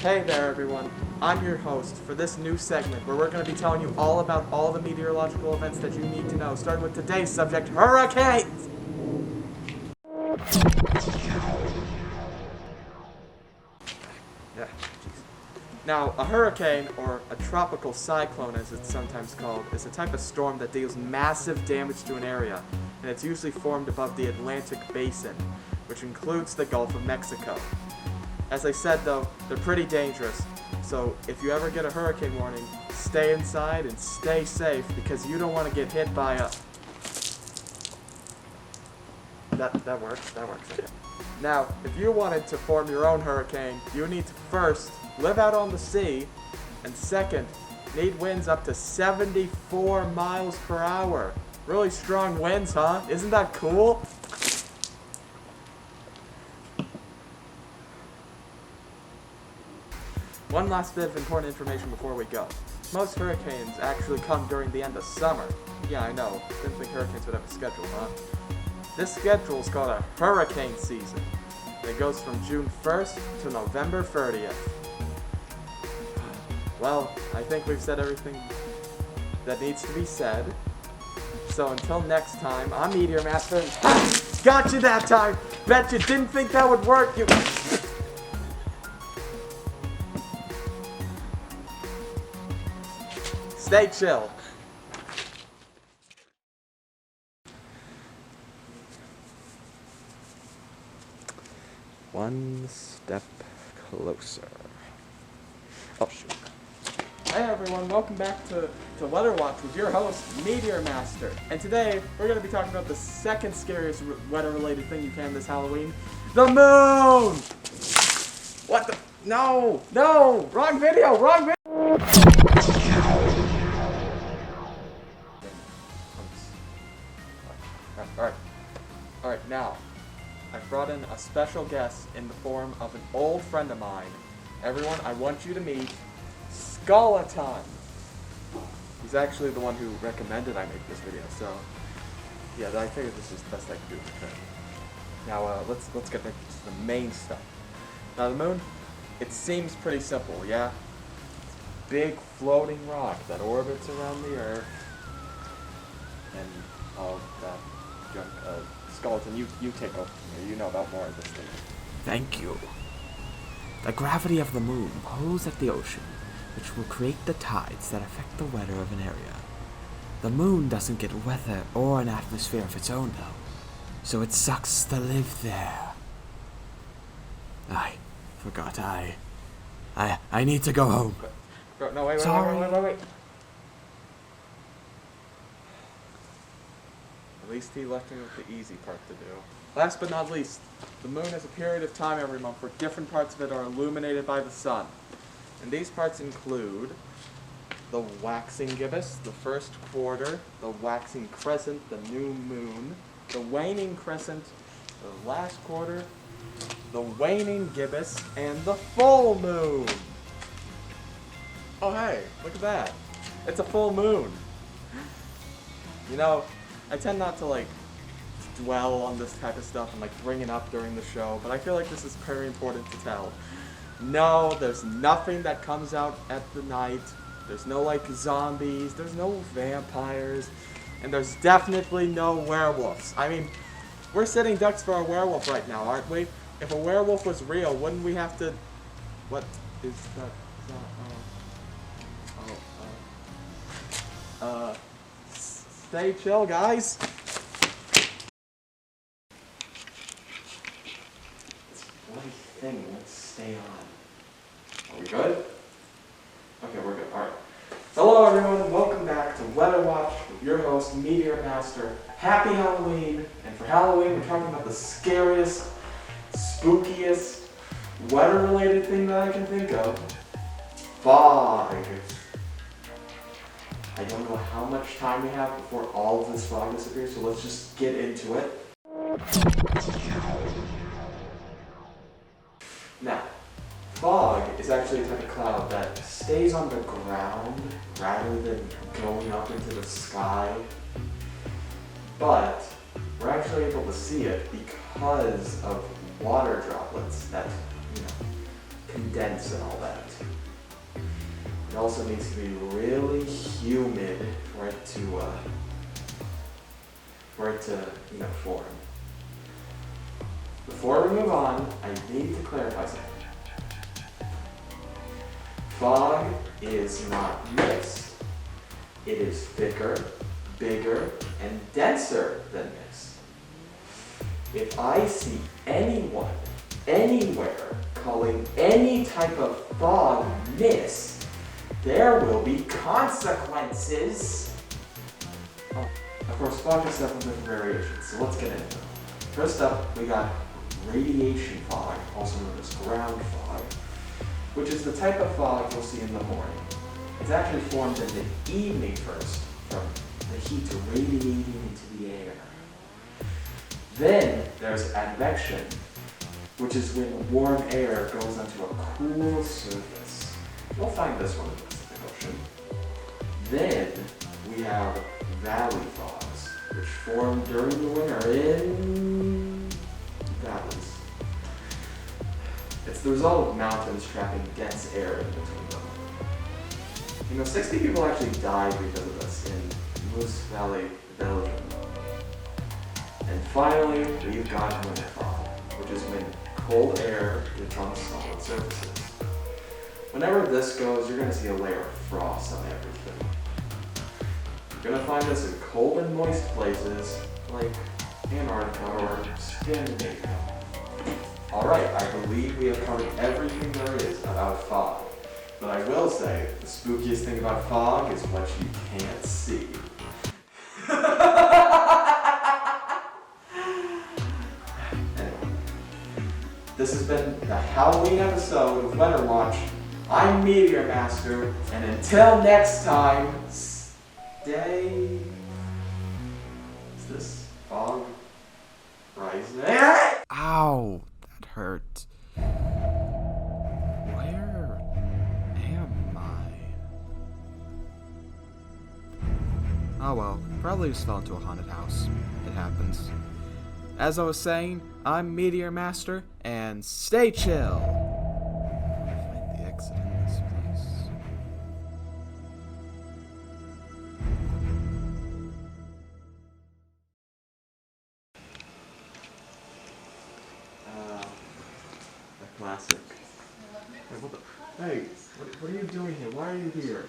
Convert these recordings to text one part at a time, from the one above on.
Hey there everyone, I'm your host for this new segment where we're going to be telling you all about all the meteorological events that you need to know, starting with today's subject, hurricanes! Yeah, jeez. Now, a hurricane, or a tropical cyclone as it's sometimes called, is a type of storm that deals massive damage to an area, and it's usually formed above the Atlantic Basin, which includes the Gulf of Mexico. As I said though, they're pretty dangerous, so if you ever get a hurricane warning, stay inside and stay safe because you don't want to get hit by a... That works. Okay. Now, if you wanted to form your own hurricane, you need to first live out on the sea, and second, need winds up to 74 miles per hour. Really strong winds, huh? Isn't that cool? One last bit of important information before we go. Most hurricanes actually come during the end of summer. Yeah, I know. Didn't think hurricanes would have a schedule, huh? This schedule is called a hurricane season. And it goes from June 1st to November 30th. Well, I think we've said everything that needs to be said. So until next time, I'm Meteor Master. Got you that time! Bet you didn't think that would work, you... Stay chill. One step closer. Oh, shoot. Hey everyone, welcome back to WeatherWatch with your host, Meteor Master. And today, we're going to be talking about the second scariest weather-related thing you can this Halloween. The moon! What the... No! Wrong video! Alright, now, I've brought in a special guest in the form of an old friend of mine. Everyone, I want you to meet Skeleton. He's actually the one who recommended I make this video, so yeah, I figured this is the best I could do for him. Now, let's get back to the main stuff. Now, the moon, it seems pretty simple, yeah? It's a big floating rock that orbits around the Earth, and all that junk. Skeleton, you take over from here. You know about more of this thing. Thank you. The gravity of the moon pulls at the ocean, which will create the tides that affect the weather of an area. The moon doesn't get weather or an atmosphere of its own, though, so it sucks to live there. I forgot. I need to go home. No, wait. At least he left me with the easy part to do. Last but not least, the moon has a period of time every month where different parts of it are illuminated by the sun. And these parts include the waxing gibbous, the first quarter, the waxing crescent, the new moon, the waning crescent, the last quarter, the waning gibbous, and the full moon. Oh hey, look at that. It's a full moon. You know, I tend not to dwell on this type of stuff and bring it up during the show, but I feel like this is very important to tell. No, there's nothing that comes out at the night. There's no zombies, there's no vampires, and there's definitely no werewolves. I mean, we're sitting ducks for a werewolf right now, aren't we? If a werewolf was real, wouldn't we have to... What is that? Stay chill, guys. This bloody thing won't stay on. Are we good? Okay, we're good. Alright. Hello, everyone. Welcome back to WeatherWatch with your host, Meteor Master. Happy Halloween. And for Halloween, we're talking about the scariest, spookiest, weather-related thing that I can think of. Fog. I don't know how much time we have before all of this fog disappears, so let's just get into it. Now, fog is actually a type of cloud that stays on the ground rather than going up into the sky. But we're actually able to see it because of water droplets that, condense and all that. It also needs to be really humid for it to, form. Before we move on, I need to clarify something. Fog is not mist. It is thicker, bigger, and denser than mist. If I see anyone, anywhere, calling any type of fog mist, there will be consequences. Oh, of course, fog has several different variations, so let's get into them. First up, we got radiation fog, also known as ground fog, which is the type of fog you'll see in the morning. It's actually formed in the evening first, from the heat radiating into the air. Then there's advection, which is when warm air goes onto a cool surface. You'll find this one in the Pacific Ocean. Then we have valley fogs, which form during the winter in valleys. It's the result of mountains trapping dense air in between them. 60 people actually died because of this in Moose Valley, Belgium. And finally, we've got winter fog, which is when cold air gets on solid surfaces. Whenever this goes, you're going to see a layer of frost on everything. You're going to find this in cold and moist places like Antarctica or Scandinavia. Alright, I believe we have covered everything there is about fog. But I will say, the spookiest thing about fog is what you can't see. Anyway, this has been the Halloween episode of WeatherWatch. I'm Meteor Master, and until next time, stay... Is this fog rising? Ow! That hurt. Where am I? Oh well, probably just fell into a haunted house. It happens. As I was saying, I'm Meteor Master, and stay chill! Find the exit in this place. A classic. Hey, what are you doing here? Why are you here?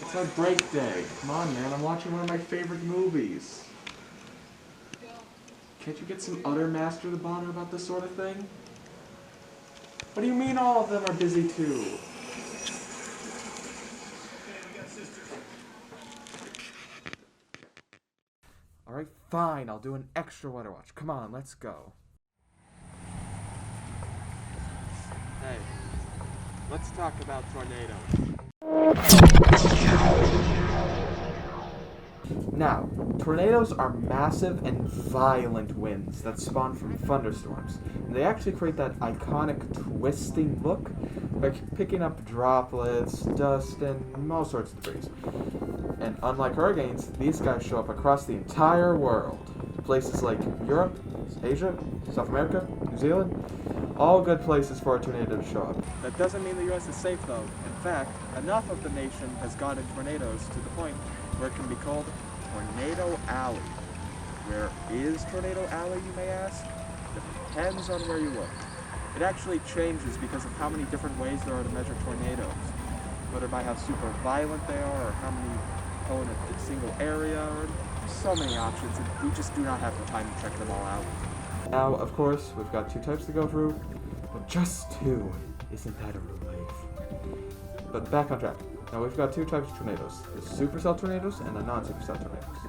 It's our break day. Come on, man. I'm watching one of my favorite movies. Can't you get some other master to bother about this sort of thing? What do you mean all of them are busy too? Alright, fine. I'll do an extra WeatherWatch. Come on, let's go. Hey, let's talk about tornadoes. Now, tornadoes are massive and violent winds that spawn from thunderstorms. And they actually create that iconic twisting look by picking up droplets, dust, and all sorts of debris. And unlike hurricanes, these guys show up across the entire world. Places like Europe, Asia, South America, New Zealand, all good places for a tornado to show up. That doesn't mean the US is safe though. In fact, enough of the nation has gotten tornadoes to the point where it can be called Tornado Alley. Where is Tornado Alley, you may ask? Depends on where you look. It actually changes because of how many different ways there are to measure tornadoes. Whether by how super violent they are, or how many go in a single area, or so many options, and we just do not have the time to check them all out. Now, of course, we've got two types to go through, but just two. Isn't that a relief? But back on track. Now we've got two types of tornadoes, the supercell tornadoes and the non-supercell tornadoes.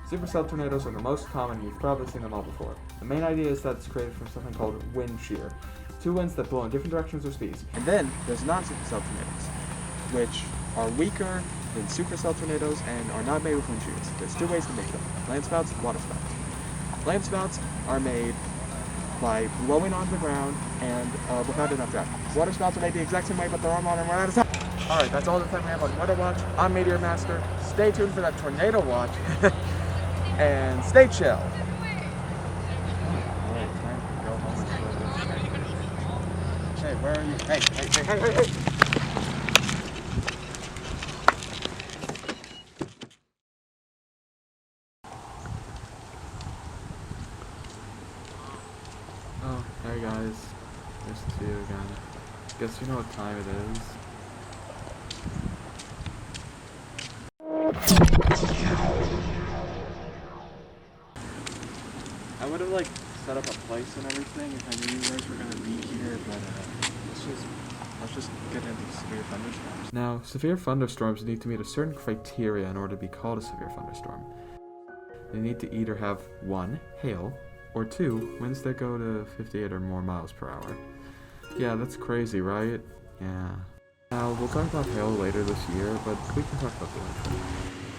Supercell tornadoes are the most common, you've probably seen them all before. The main idea is that it's created from something called wind shear, two winds that blow in different directions or speeds. And then there's non-supercell tornadoes, which are weaker than supercell tornadoes and are not made with wind shears. There's two ways to make them, landspouts and waterspouts. Landspouts are made by blowing on the ground and without enough draft. Waterspouts are made the exact same way, but they're all modern. We're out of time. Alright, that's all the time we have on WeatherWatch. I'm Meteor Master. Stay tuned for that tornado watch. And stay chill. Alright, time to go home and chill. Hey, where are you? Hey. Oh, hey guys. Nice to see you again. Guess you know what time it is. I would have like set up a place and everything if I knew you guys were gonna be here, but let's just get into severe thunderstorms. Now, severe thunderstorms need to meet a certain criteria in order to be called a severe thunderstorm. They need to either have 1. Hail, or 2. Winds that go to 58 or more miles per hour. Yeah, that's crazy, right? Yeah. Now, we'll talk about hail later this year, but we can talk about the wind.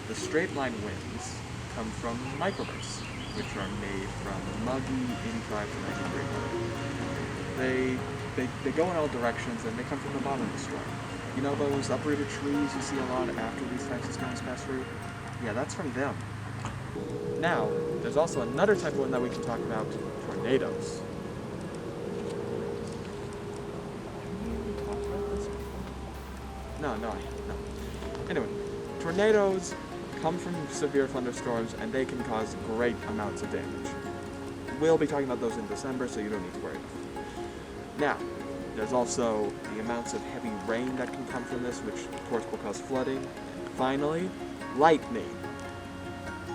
The straight line winds come from microbursts, which are made from muggy 85 to 90 degree weather. They go in all directions, and they come from the bottom of the storm. You know those uprooted trees you see a lot after these types of storms pass through? Yeah, that's from them. Now, there's also another type of wind that we can talk about, tornadoes. No. Anyway, tornadoes come from severe thunderstorms, and they can cause great amounts of damage. We'll be talking about those in December, so you don't need to worry about them. Now, there's also the amounts of heavy rain that can come from this, which of course will cause flooding. Finally, lightning,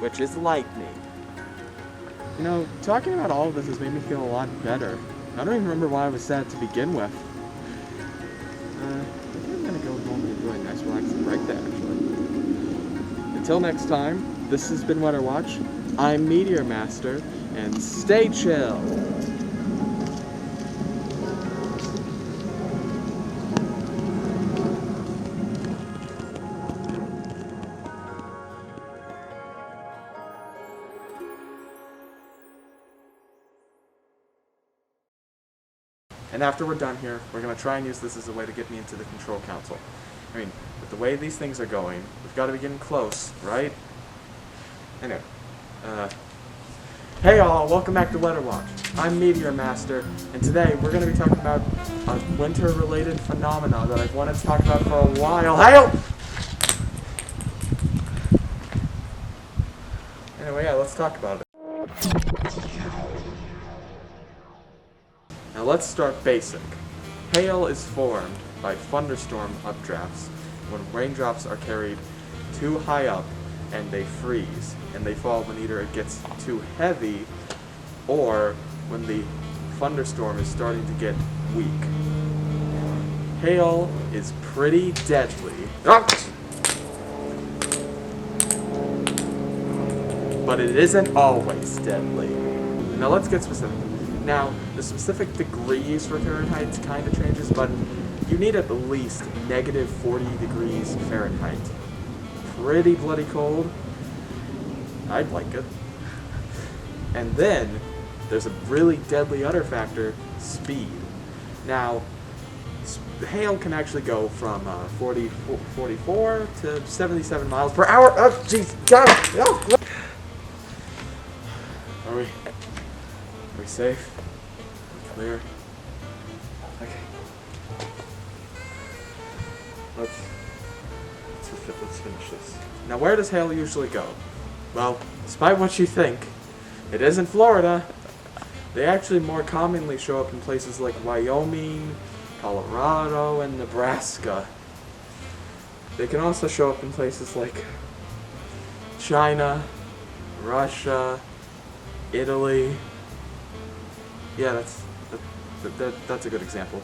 which is lightning. You know, talking about all of this has made me feel a lot better. I don't even remember why I was sad to begin with. I think I'm gonna go home and enjoy a nice relaxing break there, actually. Until next time, this has been WeatherWatch. I'm Meteor Master, and stay chill! And after we're done here, we're going to try and use this as a way to get me into the control council. I mean, with the way these things are going, we've got to be getting close, right? Anyway, hey all, welcome back to WeatherWatch. I'm Meteor Master, and today we're going to be talking about a winter-related phenomena that I've wanted to talk about for a while. Hail! Anyway, yeah, let's talk about it. Now let's start basic. Hail is formed by thunderstorm updrafts when raindrops are carried too high up and they freeze, and they fall when either it gets too heavy or when the thunderstorm is starting to get weak. Hail is pretty deadly, but it isn't always deadly. Now let's get specific. Now, the specific degrees for Fahrenheit kind of changes, but you need at least negative 40 degrees Fahrenheit. Pretty bloody cold. I'd like it. And then, there's a really deadly other factor, speed. Now, hail can actually go from 44 to 77 miles per hour. Oh, jeez, God! Oh. Are we safe? Clear? Okay. Let's finish this. Now, where does hail usually go? Well, despite what you think, it is in Florida. They actually more commonly show up in places like Wyoming, Colorado, and Nebraska. They can also show up in places like China, Russia, Italy. Yeah, that's a good example.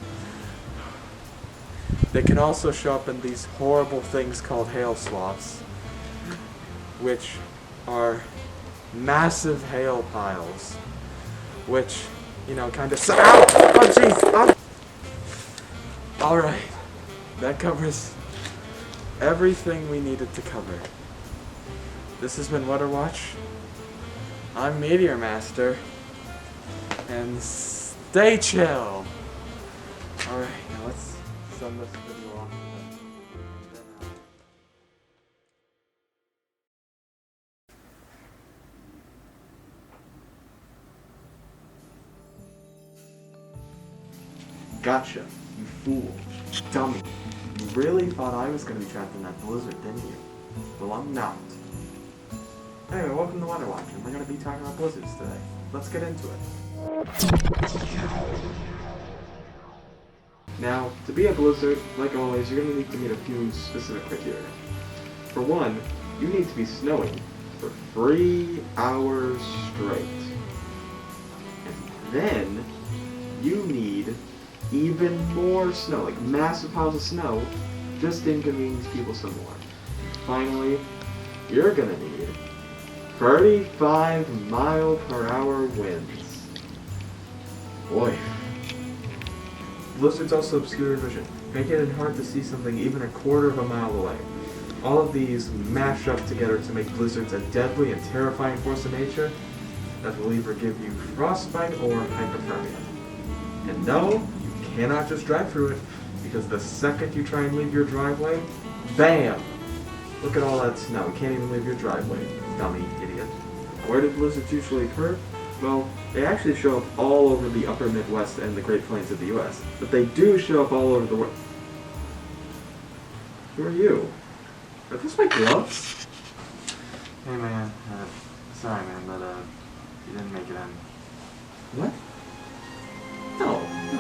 They can also show up in these horrible things called hail swaths, which are massive hail piles, which, you know, kind of... Ow! Oh, jeez! Alright, that covers everything we needed to cover. This has been WeatherWatch. I'm Meteor Master, and stay chill! Alright, now let's send this video off. Gotcha. You fool. Dummy. You really thought I was going to be trapped in that blizzard, didn't you? Well, I'm not. Anyway, welcome to WeatherWatch, and we're going to be talking about blizzards today. Let's get into it. Now, to be a blizzard, like always, you're going to need to meet a few specific criteria. For one, you need to be snowing for 3 hours straight. And then, you need even more snow, like massive piles of snow, just to inconvenience people some more. Finally, you're going to need 35-mile-per-hour winds. Boy. Blizzards also obscure vision, making it hard to see something even a quarter of a mile away. All of these mash up together to make blizzards a deadly and terrifying force of nature that will either give you frostbite or hypothermia. And no, you cannot just drive through it, because the second you try and leave your driveway, BAM! Look at all that snow. You can't even leave your driveway, dummy idiot. Where do blizzards usually occur? Well, they actually show up all over the upper Midwest and the Great Plains of the U.S., but they do show up all over the world. Who are you? Are those my gloves? Hey man, sorry man, but you didn't make it in. What? No, you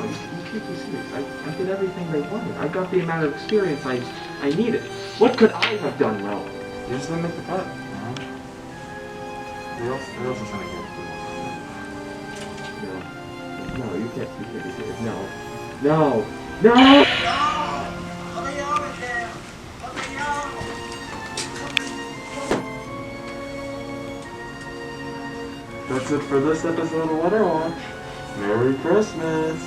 can't be serious. I did everything they wanted. I got the amount of experience I needed. What could I have done wrong? You just didn't make the cut, man. They also sent a gift. No, you can't be serious. No. That's it for this episode of WeatherWatch. Merry Christmas!